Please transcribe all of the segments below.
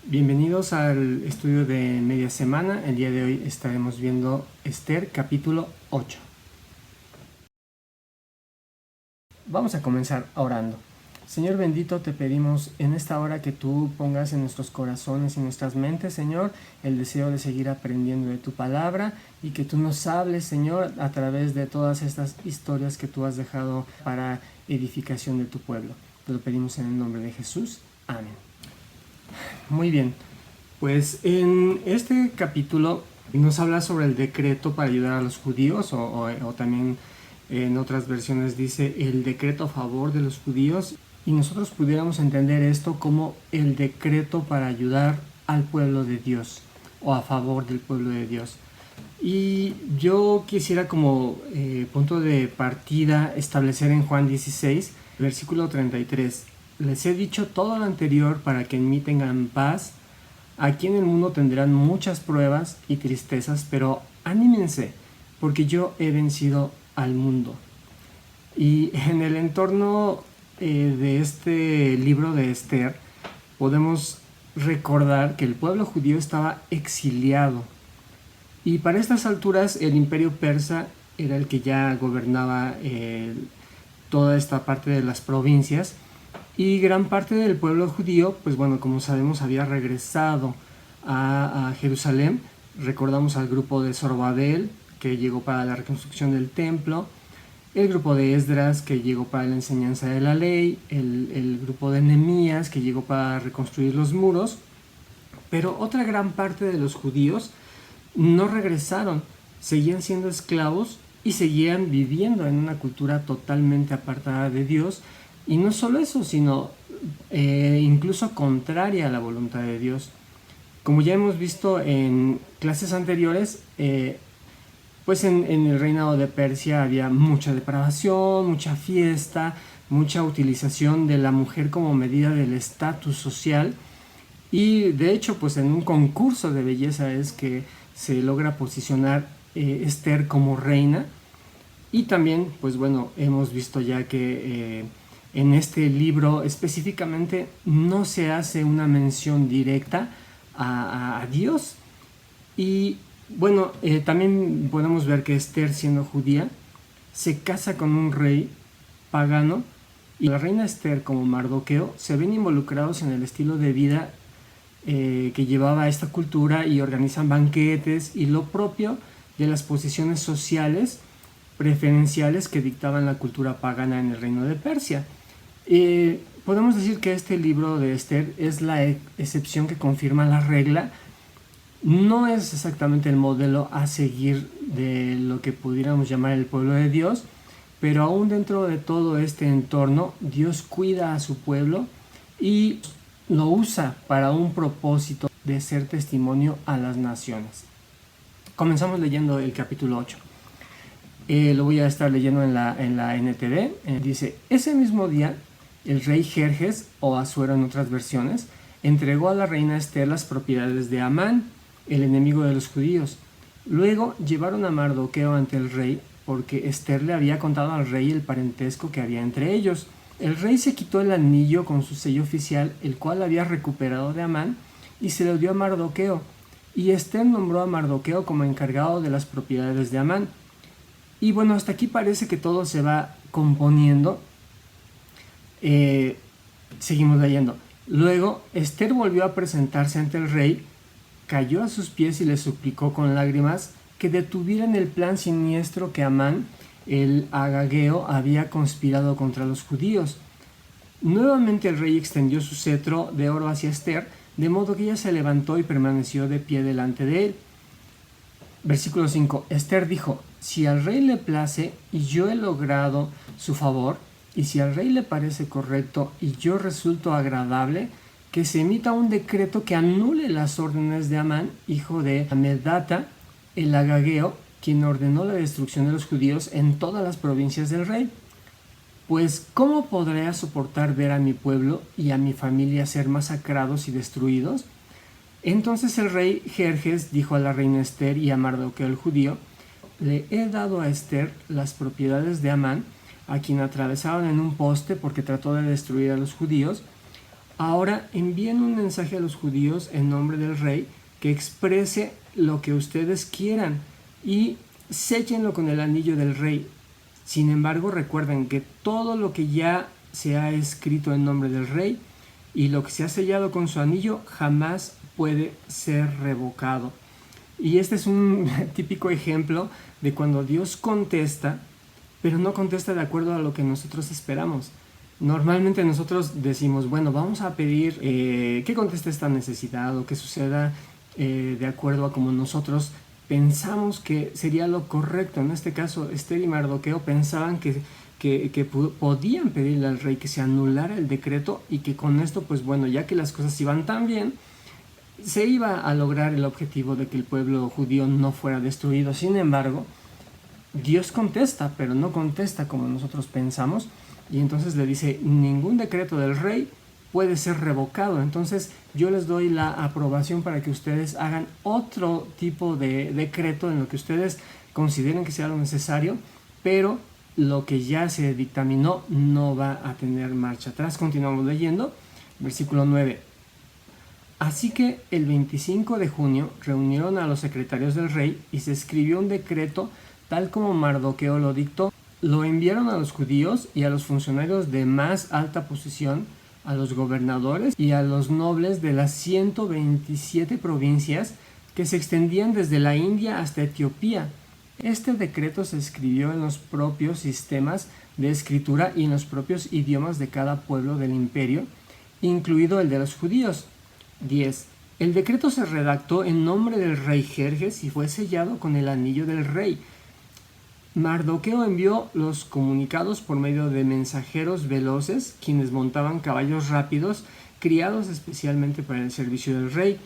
Bienvenidos al estudio de media semana. El día de hoy estaremos viendo Esther capítulo 8. Vamos a comenzar orando. Señor bendito, te pedimos en esta hora que tú pongas en nuestros corazones y nuestras mentes, Señor, el deseo de seguir aprendiendo de tu palabra y que tú nos hables, Señor, a través de todas estas historias que tú has dejado para edificación de tu pueblo. Te lo pedimos en el nombre de Jesús. Amén. Muy bien, pues en este capítulo nos habla sobre el decreto para ayudar a los judíos o también en otras versiones dice el decreto a favor de los judíos, y nosotros pudiéramos entender esto como el decreto para ayudar al pueblo de Dios o a favor del pueblo de Dios. Y yo quisiera como punto de partida establecer en Juan 16, versículo 33. Les he dicho todo lo anterior para que en mí tengan paz. Aquí en el mundo tendrán muchas pruebas y tristezas, pero anímense, porque yo he vencido al mundo. Y en el entorno de este libro de Esther, podemos recordar que el pueblo judío estaba exiliado. Y para estas alturas el imperio persa era el que ya gobernaba toda esta parte de las provincias. Y gran parte del pueblo judío, pues bueno, como sabemos, había regresado a Jerusalén. Recordamos al grupo de Zorobabel, que llegó para la reconstrucción del templo, el grupo de Esdras, que llegó para la enseñanza de la ley, el grupo de Nehemías, que llegó para reconstruir los muros. Pero otra gran parte de los judíos no regresaron, seguían siendo esclavos y seguían viviendo en una cultura totalmente apartada de Dios. Y no solo eso, sino incluso contraria a la voluntad de Dios. Como ya hemos visto en clases anteriores, pues en el reinado de Persia había mucha depravación, mucha fiesta, mucha utilización de la mujer como medida del estatus social. Y de hecho, pues en un concurso de belleza es que se logra posicionar Esther como reina. Y también, pues bueno, hemos visto ya que en este libro específicamente no se hace una mención directa a Dios. Y bueno, también podemos ver que Esther, siendo judía, se casa con un rey pagano, y la reina Esther como Mardoqueo se ven involucrados en el estilo de vida que llevaba esta cultura, y organizan banquetes y lo propio de las posiciones sociales preferenciales que dictaban la cultura pagana en el reino de Persia. Podemos decir que este libro de Esther es la excepción que confirma la regla. No es exactamente el modelo a seguir de lo que pudiéramos llamar el pueblo de Dios, pero aún dentro de todo este entorno, Dios cuida a su pueblo y lo usa para un propósito de ser testimonio a las naciones. Comenzamos leyendo el capítulo 8. Lo voy a estar leyendo en la NTV. Dice: ese mismo día, el rey Jerjes, o Asuero en otras versiones, entregó a la reina Esther las propiedades de Amán, el enemigo de los judíos. Luego llevaron a Mardoqueo ante el rey, porque Esther le había contado al rey el parentesco que había entre ellos. El rey se quitó el anillo con su sello oficial, el cual había recuperado de Amán, y se lo dio a Mardoqueo. Y Esther nombró a Mardoqueo como encargado de las propiedades de Amán. Y bueno, hasta aquí parece que todo se va componiendo. Seguimos leyendo. Luego, Esther volvió a presentarse ante el rey, cayó a sus pies y le suplicó con lágrimas que detuvieran el plan siniestro que Amán, el agageo, había conspirado contra los judíos. Nuevamente el rey extendió su cetro de oro hacia Esther, de modo que ella se levantó y permaneció de pie delante de él. Versículo 5. Esther dijo: si al rey le place y yo he logrado su favor, y si al rey le parece correcto y yo resulto agradable, que se emita un decreto que anule las órdenes de Amán, hijo de Amedata, el agageo, quien ordenó la destrucción de los judíos en todas las provincias del rey. Pues, ¿cómo podré soportar ver a mi pueblo y a mi familia ser masacrados y destruidos? Entonces el rey Jerjes dijo a la reina Esther y a Mardoqueo el judío: le he dado a Esther las propiedades de Amán, a quien atravesaron en un poste porque trató de destruir a los judíos. Ahora envíen un mensaje a los judíos en nombre del rey que exprese lo que ustedes quieran y séllenlo con el anillo del rey. Sin embargo, recuerden que todo lo que ya se ha escrito en nombre del rey y lo que se ha sellado con su anillo jamás puede ser revocado. Y este es un típico ejemplo de cuando Dios contesta, pero no contesta de acuerdo a lo que nosotros esperamos. Normalmente nosotros decimos, bueno, vamos a pedir que conteste esta necesidad o que suceda de acuerdo a como nosotros pensamos que sería lo correcto. En este caso, Esther y Mardoqueo pensaban que podían pedirle al rey que se anulara el decreto y que con esto, pues bueno, ya que las cosas iban tan bien, se iba a lograr el objetivo de que el pueblo judío no fuera destruido. Sin embargo, Dios contesta, pero no contesta como nosotros pensamos, y entonces le dice, ningún decreto del rey puede ser revocado. Entonces yo les doy la aprobación para que ustedes hagan otro tipo de decreto en lo que ustedes consideren que sea lo necesario, pero lo que ya se dictaminó no va a tener marcha atrás. Continuamos leyendo, versículo 9. Así que el 25 de junio reunieron a los secretarios del rey y se escribió un decreto tal como Mardoqueo lo dictó. Lo enviaron a los judíos y a los funcionarios de más alta posición, a los gobernadores y a los nobles de las 127 provincias que se extendían desde la India hasta Etiopía. Este decreto se escribió en los propios sistemas de escritura y en los propios idiomas de cada pueblo del imperio, incluido el de los judíos. 10. El decreto se redactó en nombre del rey Jerjes y fue sellado con el anillo del rey. Mardoqueo envió los comunicados por medio de mensajeros veloces, quienes montaban caballos rápidos, criados especialmente para el servicio del rey.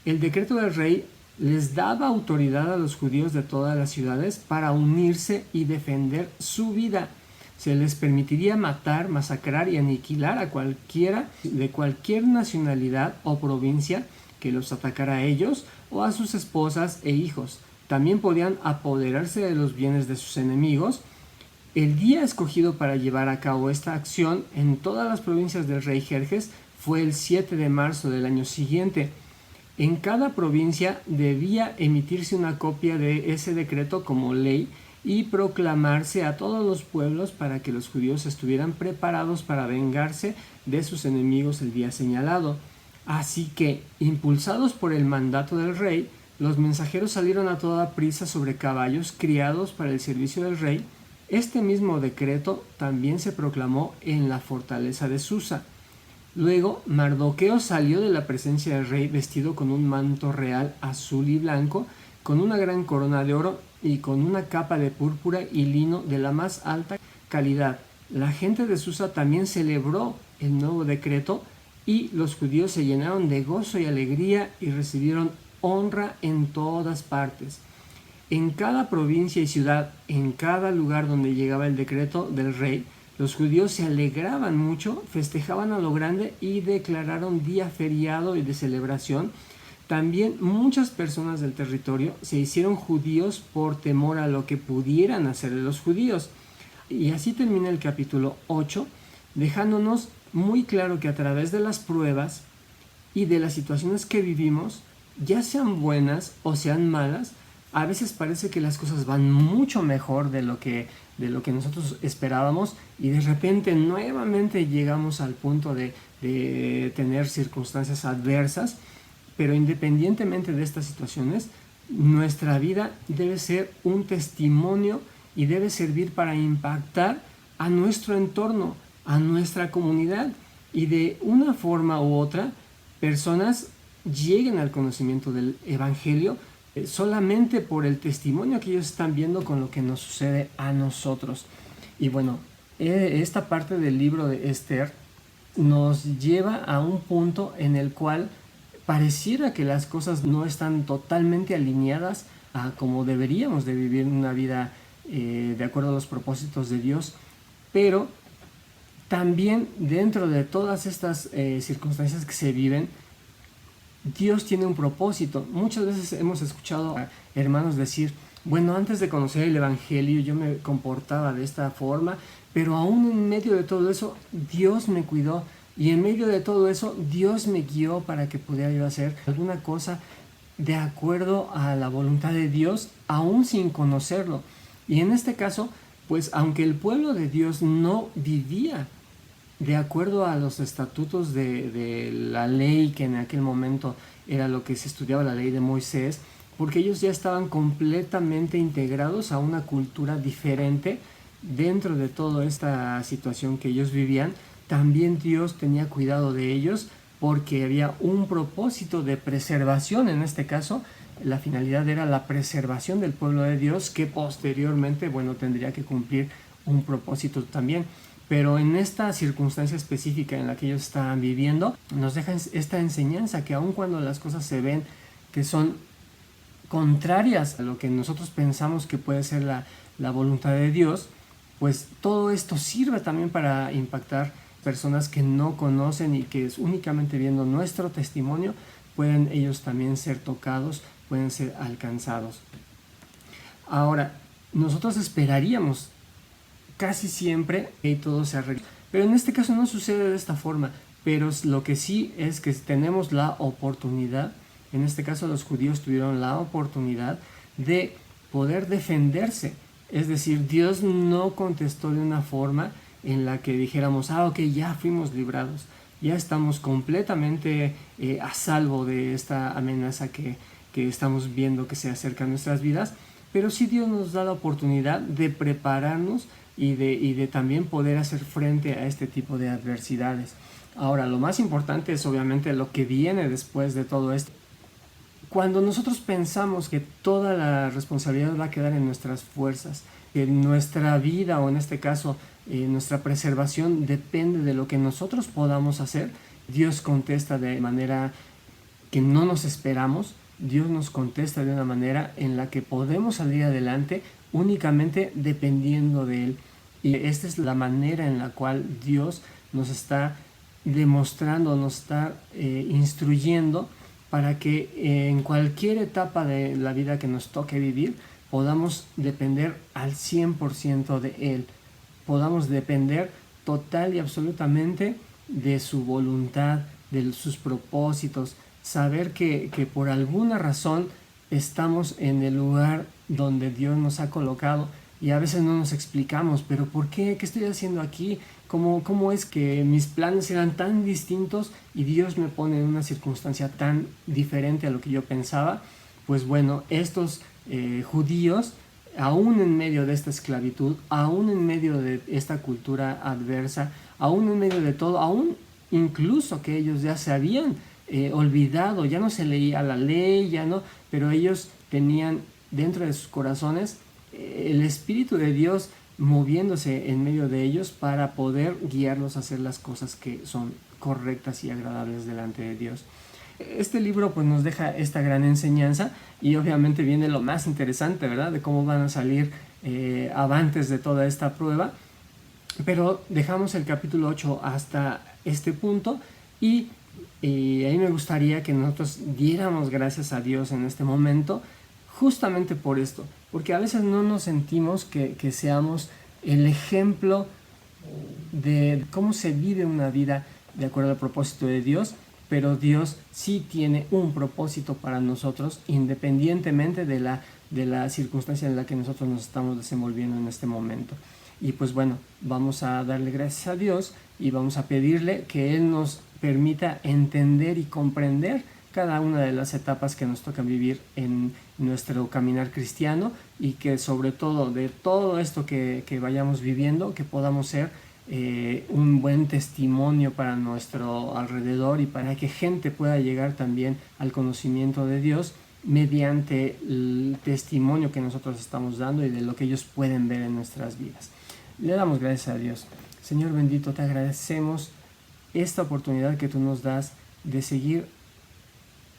El decreto del rey les daba autoridad a los judíos de todas las ciudades para unirse y defender su vida. Se les permitiría matar, masacrar y aniquilar a cualquiera de cualquier nacionalidad o provincia que los atacara a ellos o a sus esposas e hijos. También podían apoderarse de los bienes de sus enemigos. El día escogido para llevar a cabo esta acción en todas las provincias del rey Jerjes fue el 7 de marzo del año siguiente. En cada provincia debía emitirse una copia de ese decreto como ley y proclamarse a todos los pueblos para que los judíos estuvieran preparados para vengarse de sus enemigos el día señalado. Así que, impulsados por el mandato del rey, los mensajeros salieron a toda prisa sobre caballos criados para el servicio del rey. Este mismo decreto también se proclamó en la fortaleza de Susa. Luego, Mardoqueo salió de la presencia del rey vestido con un manto real azul y blanco, con una gran corona de oro y con una capa de púrpura y lino de la más alta calidad. La gente de Susa también celebró el nuevo decreto y los judíos se llenaron de gozo y alegría y recibieron honra en todas partes. En cada provincia y ciudad, en cada lugar donde llegaba el decreto del rey, los judíos se alegraban mucho, festejaban a lo grande y declararon día feriado y de celebración. También muchas personas del territorio se hicieron judíos por temor a lo que pudieran hacer los judíos. Y así termina el capítulo 8, dejándonos muy claro que a través de las pruebas y de las situaciones que vivimos, ya sean buenas o sean malas, a veces parece que las cosas van mucho mejor de lo que nosotros esperábamos y de repente nuevamente llegamos al punto de tener circunstancias adversas. Pero independientemente de estas situaciones, nuestra vida debe ser un testimonio y debe servir para impactar a nuestro entorno, a nuestra comunidad, y de una forma u otra, personas lleguen al conocimiento del Evangelio solamente por el testimonio que ellos están viendo con lo que nos sucede a nosotros. Y bueno, esta parte del libro de Esther nos lleva a un punto en el cual pareciera que las cosas no están totalmente alineadas a como deberíamos de vivir una vida de acuerdo a los propósitos de Dios, pero también dentro de todas estas circunstancias que se viven, Dios tiene un propósito. Muchas veces hemos escuchado a hermanos decir, bueno, antes de conocer el Evangelio yo me comportaba de esta forma, pero aún en medio de todo eso, Dios me cuidó. Y en medio de todo eso, Dios me guió para que pudiera yo hacer alguna cosa de acuerdo a la voluntad de Dios, aún sin conocerlo. Y en este caso, pues aunque el pueblo de Dios no vivía de acuerdo a los estatutos de la ley, que en aquel momento era lo que se estudiaba, la ley de Moisés, porque ellos ya estaban completamente integrados a una cultura diferente dentro de toda esta situación que ellos vivían. También Dios tenía cuidado de ellos porque había un propósito de preservación. En este caso, la finalidad era la preservación del pueblo de Dios, que posteriormente, bueno, tendría que cumplir un propósito también. Pero en esta circunstancia específica en la que ellos estaban viviendo, nos deja esta enseñanza que aun cuando las cosas se ven que son contrarias a lo que nosotros pensamos que puede ser la voluntad de Dios, pues todo esto sirve también para impactar personas que no conocen y que únicamente viendo nuestro testimonio pueden ellos también ser tocados, pueden ser alcanzados. Ahora, nosotros esperaríamos casi siempre que todo se arregla, pero en este caso no sucede de esta forma. Pero lo que sí es que tenemos la oportunidad, en este caso los judíos tuvieron la oportunidad de poder defenderse. Es decir, Dios no contestó de una forma en la que dijéramos, ok, ya fuimos librados, ya estamos completamente a salvo de esta amenaza que estamos viendo que se acerca a nuestras vidas. Pero sí Dios nos da la oportunidad de prepararnos y de también poder hacer frente a este tipo de adversidades. Ahora, lo más importante es obviamente lo que viene después de todo esto. Cuando nosotros pensamos que toda la responsabilidad va a quedar en nuestras fuerzas, que nuestra vida, o en este caso nuestra preservación, depende de lo que nosotros podamos hacer, Dios contesta de manera que no nos esperamos. Dios nos contesta de una manera en la que podemos salir adelante únicamente dependiendo de Él. Y esta es la manera en la cual Dios nos está demostrando, nos está instruyendo para que en cualquier etapa de la vida que nos toque vivir podamos depender al 100% de Él, podamos depender total y absolutamente de su voluntad, de sus propósitos, saber que por alguna razón estamos en el lugar donde Dios nos ha colocado y a veces no nos explicamos, pero ¿por qué? ¿Qué estoy haciendo aquí? ¿Cómo es que mis planes eran tan distintos y Dios me pone en una circunstancia tan diferente a lo que yo pensaba? Pues bueno, estos judíos, aún en medio de esta esclavitud, aún en medio de esta cultura adversa, aún en medio de todo, aún incluso que ellos ya se habían olvidado, ya no se leía la ley, ya no, pero ellos tenían dentro de sus corazones el Espíritu de Dios moviéndose en medio de ellos para poder guiarlos a hacer las cosas que son correctas y agradables delante de Dios. Este libro pues nos deja esta gran enseñanza y obviamente viene lo más interesante, ¿verdad? De cómo van a salir avantes de toda esta prueba. Pero dejamos el capítulo 8 hasta este punto y ahí me gustaría que nosotros diéramos gracias a Dios en este momento, justamente por esto, porque a veces no nos sentimos que seamos el ejemplo de cómo se vive una vida de acuerdo al propósito de Dios, pero Dios sí tiene un propósito para nosotros, independientemente de la circunstancia en la que nosotros nos estamos desenvolviendo en este momento. Y pues bueno, vamos a darle gracias a Dios y vamos a pedirle que Él nos permita entender y comprender cada una de las etapas que nos toca vivir en nuestro caminar cristiano, y que sobre todo de todo esto que vayamos viviendo, que podamos ser un buen testimonio para nuestro alrededor y para que gente pueda llegar también al conocimiento de Dios mediante el testimonio que nosotros estamos dando y de lo que ellos pueden ver en nuestras vidas. Le damos gracias a Dios. Señor bendito, te agradecemos esta oportunidad que tú nos das de seguir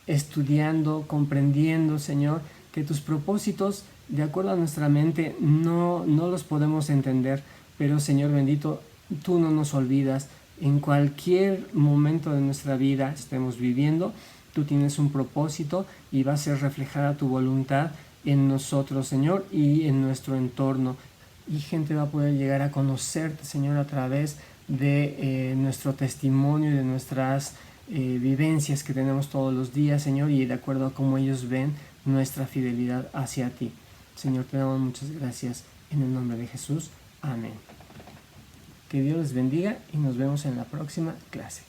estudiando, comprendiendo, Señor, que tus propósitos, de acuerdo a nuestra mente, no los podemos entender, pero Señor bendito, tú no nos olvidas. En cualquier momento de nuestra vida estemos viviendo, tú tienes un propósito y va a ser reflejada tu voluntad en nosotros, Señor, y en nuestro entorno. Y gente va a poder llegar a conocerte, Señor, a través de nuestro testimonio y de nuestras vivencias que tenemos todos los días, Señor, y de acuerdo a cómo ellos ven nuestra fidelidad hacia ti. Señor, te damos muchas gracias en el nombre de Jesús. Amén. Que Dios les bendiga y nos vemos en la próxima clase.